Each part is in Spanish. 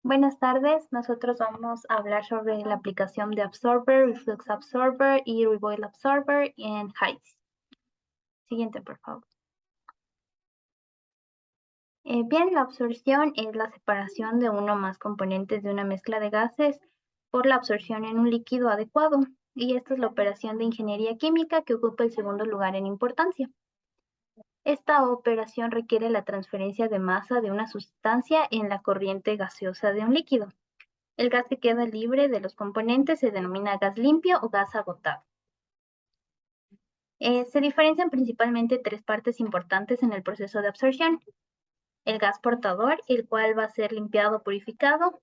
Buenas tardes, nosotros vamos a hablar sobre la aplicación de Absorber, Reflux Absorber y Reboil Absorber en HEISS. Siguiente, por favor. Bien, la absorción es la separación de uno o más componentes de una mezcla de gases por la absorción en un líquido adecuado, y esta es la operación de ingeniería química que ocupa el segundo lugar en importancia. Esta operación requiere la transferencia de masa de una sustancia en la corriente gaseosa de un líquido. El gas que queda libre de los componentes se denomina gas limpio o gas agotado. Se diferencian principalmente tres partes importantes en el proceso de absorción. El gas portador, el cual va a ser limpiado o purificado.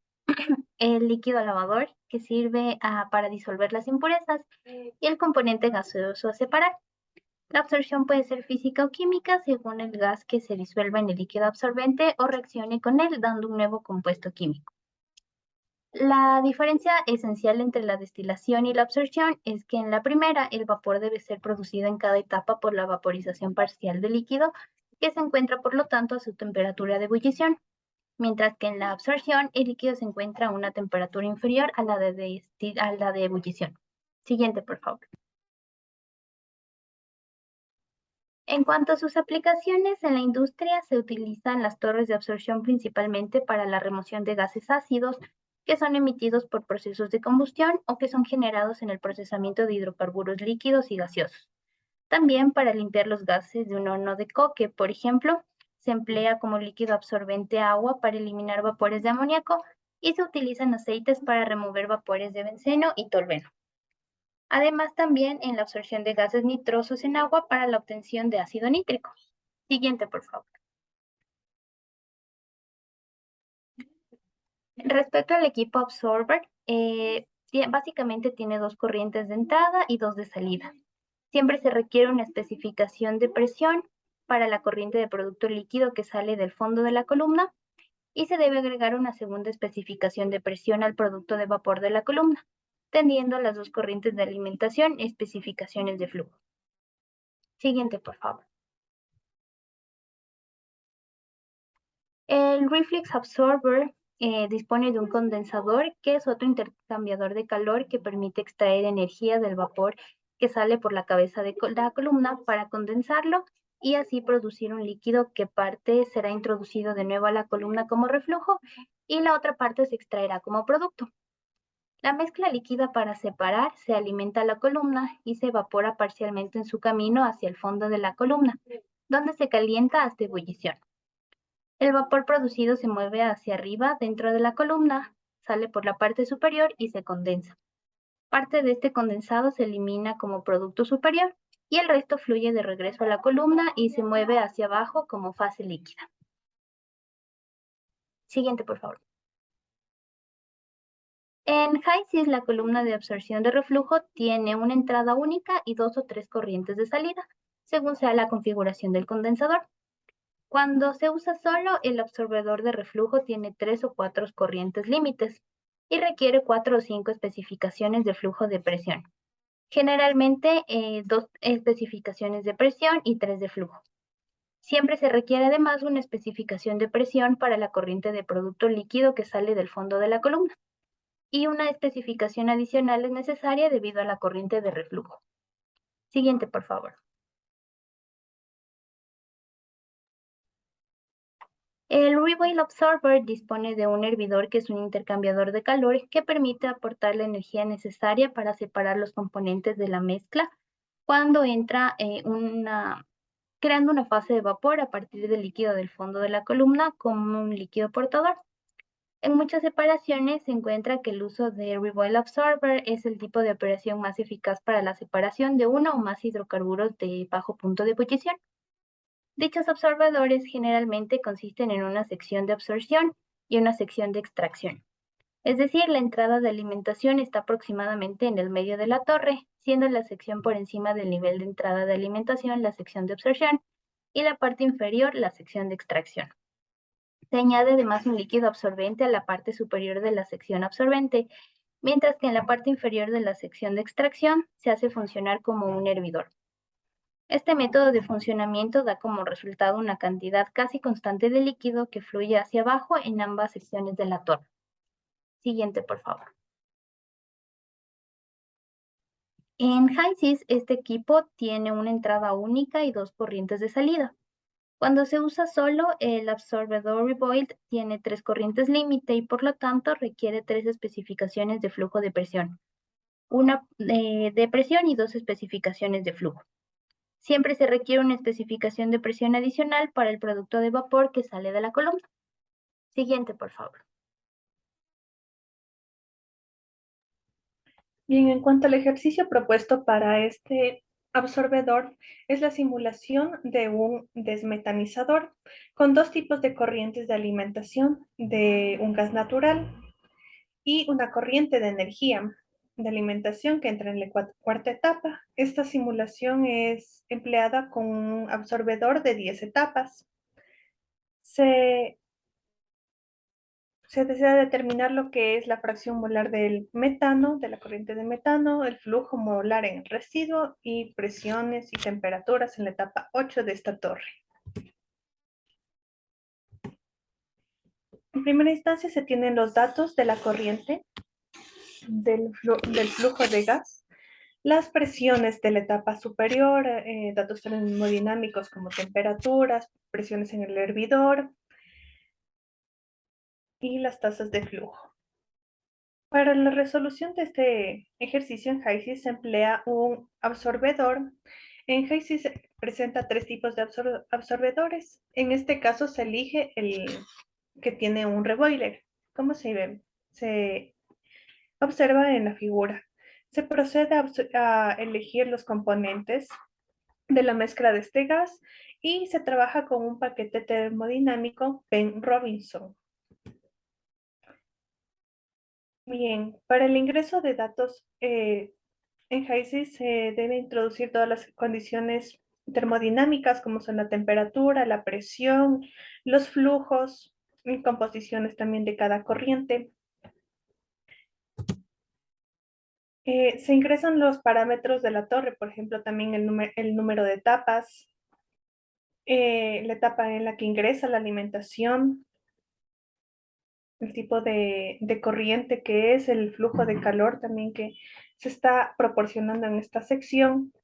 El líquido lavador, que sirve para disolver las impurezas. Y el componente gaseoso a separar. La absorción puede ser física o química según el gas que se disuelva en el líquido absorbente o reaccione con él, dando un nuevo compuesto químico. La diferencia esencial entre la destilación y la absorción es que en la primera el vapor debe ser producido en cada etapa por la vaporización parcial del líquido, que se encuentra por lo tanto a su temperatura de ebullición, mientras que en la absorción el líquido se encuentra a una temperatura inferior a la de ebullición. Siguiente, por favor. En cuanto a sus aplicaciones, en la industria se utilizan las torres de absorción principalmente para la remoción de gases ácidos que son emitidos por procesos de combustión o que son generados en el procesamiento de hidrocarburos líquidos y gaseosos. También para limpiar los gases de un horno de coque, por ejemplo, se emplea como líquido absorbente agua para eliminar vapores de amoníaco y se utilizan aceites para remover vapores de benceno y tolueno. Además, también en la absorción de gases nitrosos en agua para la obtención de ácido nítrico. Siguiente, por favor. Respecto al equipo Absorber, básicamente tiene dos corrientes de entrada y dos de salida. Siempre se requiere una especificación de presión para la corriente de producto líquido que sale del fondo de la columna y se debe agregar una segunda especificación de presión al producto de vapor de la columna, teniendo las dos corrientes de alimentación especificaciones de flujo. Siguiente, por favor. El Reflex Absorber dispone de un condensador, que es otro intercambiador de calor que permite extraer energía del vapor que sale por la cabeza de la columna para condensarlo y así producir un líquido que parte será introducido de nuevo a la columna como reflujo y la otra parte se extraerá como producto. La mezcla líquida para separar se alimenta a la columna y se evapora parcialmente en su camino hacia el fondo de la columna, donde se calienta hasta ebullición. El vapor producido se mueve hacia arriba dentro de la columna, sale por la parte superior y se condensa. Parte de este condensado se elimina como producto superior y el resto fluye de regreso a la columna y se mueve hacia abajo como fase líquida. Siguiente, por favor. En HEISS, la columna de absorción de reflujo tiene una entrada única y dos o tres corrientes de salida, según sea la configuración del condensador. Cuando se usa solo, el absorbedor de reflujo tiene 3 o 4 corrientes límites y requiere 4 o 5 especificaciones de flujo de presión. Generalmente, 2 especificaciones de presión y 3 de flujo. Siempre se requiere además una especificación de presión para la corriente de producto líquido que sale del fondo de la columna. Y una especificación adicional es necesaria debido a la corriente de reflujo. Siguiente, por favor. El Reboil Absorber dispone de un hervidor que es un intercambiador de calor que permite aportar la energía necesaria para separar los componentes de la mezcla cuando entra creando una fase de vapor a partir del líquido del fondo de la columna como un líquido portador. En muchas separaciones se encuentra que el uso de Reboil Absorber es el tipo de operación más eficaz para la separación de uno o más hidrocarburos de bajo punto de ebullición. Dichos absorbedores generalmente consisten en una sección de absorción y una sección de extracción. Es decir, la entrada de alimentación está aproximadamente en el medio de la torre, siendo la sección por encima del nivel de entrada de alimentación la sección de absorción y la parte inferior la sección de extracción. Se añade además un líquido absorbente a la parte superior de la sección absorbente, mientras que en la parte inferior de la sección de extracción se hace funcionar como un hervidor. Este método de funcionamiento da como resultado una cantidad casi constante de líquido que fluye hacia abajo en ambas secciones de la torre. Siguiente, por favor. En HYSYS, este equipo tiene una entrada única y dos corrientes de salida. Cuando se usa solo, el absorbedor Revolt tiene tres corrientes límite y por lo tanto requiere tres especificaciones de flujo de presión. Una de presión y dos especificaciones de flujo. Siempre se requiere una especificación de presión adicional para el producto de vapor que sale de la columna. Siguiente, por favor. Bien, en cuanto al ejercicio propuesto para este absorbedor, es la simulación de un desmetanizador con dos tipos de corrientes de alimentación de un gas natural y una corriente de energía de alimentación que entra en la cuarta etapa. Esta simulación es empleada con un absorbedor de 10 etapas. Se Se desea determinar lo que es la fracción molar del metano, de la corriente de metano, el flujo molar en el residuo y presiones y temperaturas en la etapa 8 de esta torre. En primera instancia se tienen los datos de la corriente, del flujo de gas, las presiones de la etapa superior, datos termodinámicos como temperaturas, presiones en el hervidor y las tasas de flujo. Para la resolución de este ejercicio en HYSYS se emplea un absorbedor. En HYSYS se presenta tres tipos de absorbedores. En este caso se elige el que tiene un reboiler. ¿Cómo se ve? Se observa en la figura. Se procede a elegir los componentes de la mezcla de este gas y se trabaja con un paquete termodinámico Penn-Robinson. Bien, para el ingreso de datos en HYSYS se debe introducir todas las condiciones termodinámicas como son la temperatura, la presión, los flujos y composiciones también de cada corriente. Se ingresan los parámetros de la torre, por ejemplo, también el número de etapas, la etapa en la que ingresa la alimentación, el tipo de corriente que es, el flujo de calor también que se está proporcionando en esta sección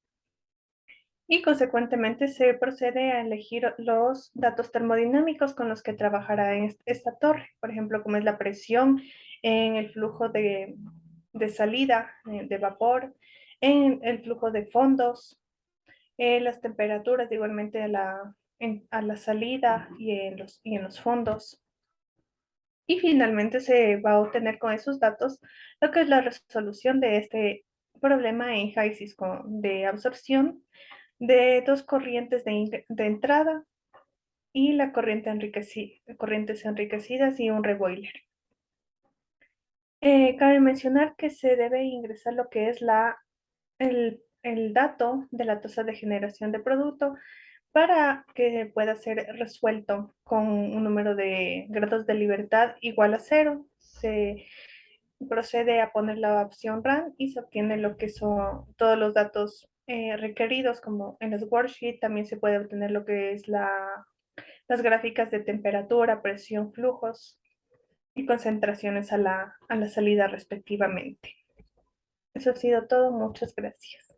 y consecuentemente se procede a elegir los datos termodinámicos con los que trabajará en esta torre, por ejemplo, como es la presión en el flujo de salida de vapor, en el flujo de fondos, las temperaturas igualmente a la salida y en los fondos. Y finalmente se va a obtener con esos datos lo que es la resolución de este problema en HYSYS de absorción de dos corrientes de entrada y la corrientes enriquecidas y un reboiler. Cabe mencionar que se debe ingresar lo que es el dato de la tasa de generación de producto para que pueda ser resuelto con un número de grados de libertad igual a 0. Se procede a poner la opción RAN y se obtiene lo que son todos los datos requeridos, como en los worksheets también se puede obtener lo que es las gráficas de temperatura, presión, flujos y concentraciones a la salida respectivamente. Eso ha sido todo. Muchas gracias.